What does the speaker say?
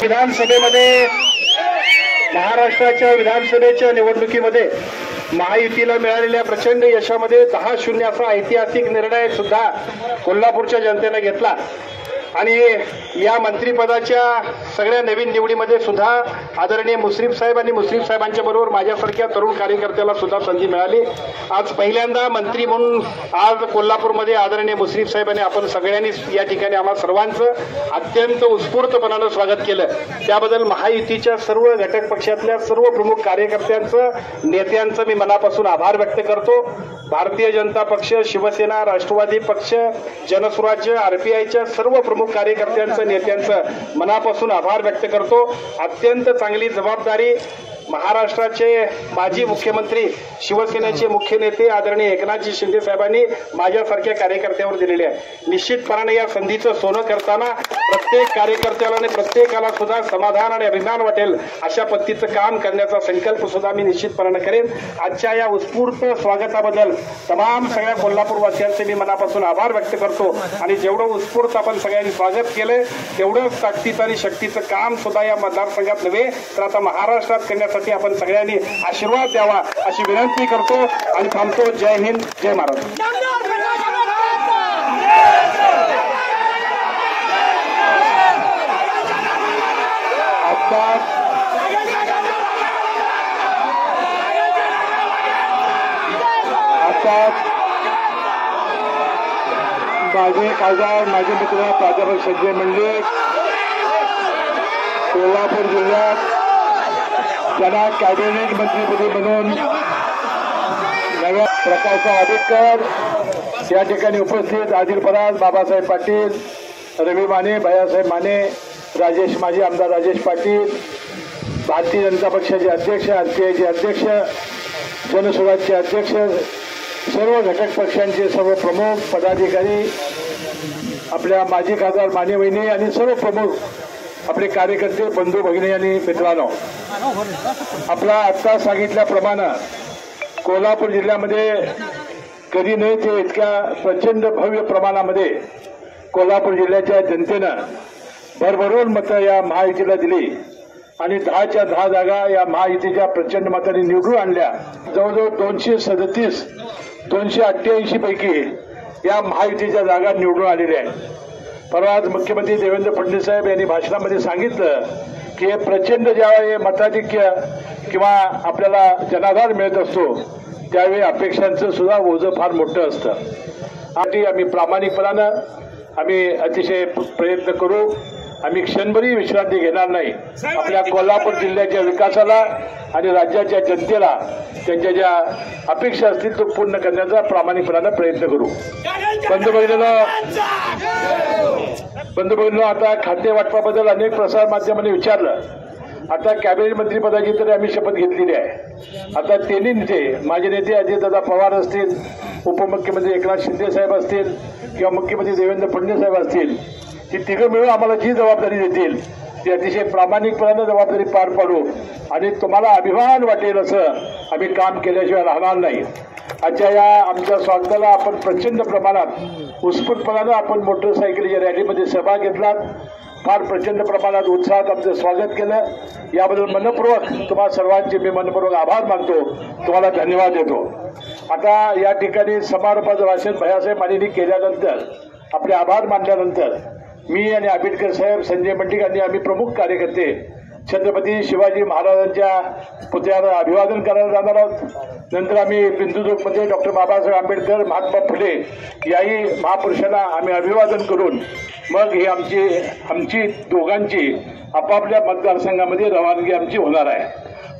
विधानसभेमध्ये महाराष्ट्राच्या विधानसभेच्या निवडणुकीमध्ये महायुतीला मिळालेल्या प्रचंड यशामध्ये 10-0 असा ऐतिहासिक निर्णय सुद्धा कोल्हापूरच्या जनतेने घेतला आणि या मंत्रिपदाच्या सगळ्या नवीन निवडीमध्ये सुद्धा आदरणीय मुश्रीफ साहेब आणि मुश्रीफ साहेबांच्या बरोबर माझ्यासारख्या तरुण कार्यकर्त्याला सुद्धा संधी मिळाली। आज पहिल्यांदा मंत्री म्हणून आज कोल्हापूरमध्ये आदरणीय मुश्रीफ साहेबांनी आपण सगळ्यांनी या ठिकाणी आम्हा सर्वांचं अत्यंत उत्स्फूर्तपणाने स्वागत केलं। त्याबद्दल महायुतीच्या सर्व घटक पक्षातल्या सर्व प्रमुख कार्यकर्त्यांचं नेत्यांचं मी मनापासून आभार व्यक्त करतो। भारतीय जनता पक्ष, शिवसेना, राष्ट्रवादी पक्ष, जनसुराज्य, आरपीआयच्या सर्व प्रमुख कार्यकर्त्यांचं नेत्यांचं मनापासून आभार व्यक्त करतो। अत्यंत चांगली जबाबदारी महाराष्ट्राचे माजी मुख्यमंत्री, शिवसेनेचे मुख्य नेते आदरणीय एकनाथजी शिंदे साहेबांनी माझ्यासारख्या कार्यकर्त्यावर दिलेले आहे। निश्चितपणाने या संधीचं सोनं करताना प्रत्येक कार्यकर्त्याला आणि प्रत्येकाला सुद्धा समाधान आणि अभिमान वाटेल अशा पद्धतीचं काम करण्याचा संकल्प सुद्धा मी निश्चितपणाने करेन। आजच्या या उत्स्फूर्त स्वागताबद्दल तमाम सगळ्या कोल्हापूरवासियांचे मी मनापासून आभार व्यक्त करतो आणि जेवढं उत्स्फूर्त आपण सगळ्यांनी स्वागत केलंय तेवढंच ताकदीचं आणि शक्तीचं काम सुद्धा या मतदारसंघात नव्हे तर आता महाराष्ट्रात करण्यासाठी आपण सगळ्यांनी आशीर्वाद द्यावा अशी विनंती करतो आणि थांबतो। जय हिंद, जय महाराष्ट्र। माझे खासदार, माझे मित्र प्राध्यापक संजय मंडलिक कोल्हापूर जिल्ह्यात त्यांना कॅबिनेट मंत्रीपदी म्हणून नव्या प्रकाश आंबेडकर या ठिकाणी उपस्थित, आदिल पराग, बाबासाहेब पाटील, रवी माने, भैयासाहेब माने, राजेश, माजी आमदार राजेश पाटील, भारतीय जनता पक्षाचे अध्यक्ष, आरपीआयचे अध्यक्ष, जनसुराज्यचे अध्यक्ष, सर्व घटक पक्षांचे सर्व प्रमुख पदाधिकारी, आपल्या माजी खासदार माने वहिनी आणि सर्व प्रमुख आपले कार्यकर्ते, बंधू भगिनी आणि मित्रांनो, आपला आत्ता सांगितल्याप्रमाणे कोल्हापूर जिल्ह्यामध्ये कधी नाही ते इतक्या प्रचंड भव्य प्रमाणामध्ये कोल्हापूर जिल्ह्याच्या जनतेनं भरभरून मतं या महायुतीला दिली आणि 10च्या 10 जागा या महायुतीच्या प्रचंड मतांनी निवडून आणल्या। जवळजवळ 237, 288 पैकी या महायुतीच्या जागा निवडून आलेल्या आहेत। परवा आज मुख्यमंत्री देवेंद्र फडणवीस साहेब यांनी भाषणामध्ये सांगितलं की हे प्रचंड ज्यावेळी मताधिक्य किंवा आपल्याला जनाधार मिळत असतो त्यावेळी अपेक्षांचं सुद्धा ओझं फार मोठं असतं। आम्ही प्रामाणिकपणानं आम्ही अतिशय प्रयत्न करू। आम्ही क्षणभरही विश्रांती घेणार नाही। आपल्या कोल्हापूर जिल्ह्याच्या विकासाला आणि राज्याच्या जनतेला त्यांच्या ज्या अपेक्षा असतील तो पूर्ण करण्याचा प्रामाणिकपणानं प्रयत्न करू। बंधू भगिनींनो, आता खाते वाटपाबद्दल अनेक प्रसार माध्यमांनी विचारलं। आता कॅबिनेट मंत्रीपदाची तरी आम्ही शपथ घेतलेली आहे। आता तिन्ही नेते, माझे नेते अजितदादा पवार असतील, उपमुख्यमंत्री एकनाथ शिंदे साहेब असतील किंवा मुख्यमंत्री देवेंद्र फडणवीस साहेब असतील, ही तिघं मिळून आम्हाला जी जबाबदारी देतील ती अतिशय प्रामाणिकपणाने जबाबदारी पार पाडू आणि तुम्हाला अभिमान वाटेल असं आम्ही काम केल्याशिवाय राहणार नाही। आजच्या या आमच्या स्वागताला आपण प्रचंड प्रमाणात उत्स्फूर्तपणानं आपण मोटरसायकलीच्या रॅलीमध्ये सहभाग घेतलात, फार प्रचंड प्रमाणात उत्साहात आमचं स्वागत केलं। याबद्दल मनपूर्वक तुम्हा सर्वांचे मी मनपूर्वक आभार मानतो, तुम्हाला धन्यवाद देतो। आता या ठिकाणी समारोपाचं भाषण भैयासाहेब मानेंनी केल्यानंतर, आपले आभार मानल्यानंतर मी आणि आंबेडकर साहेब, संजय मंडलिक आणि आम्ही प्रमुख कार्यकर्ते छत्रपती शिवाजी महाराजांच्या पुतळ्याला अभिवादन करायला जाणार आहोत। नंतर आम्ही बिंदुचौकमध्ये डॉक्टर बाबासाहेब आंबेडकर, महात्मा फुले याही महापुरुषांना आम्ही अभिवादन करून मग ही आमची दोघांची आपापल्या मतदारसंघामध्ये रवानगी आमची होणार आहे।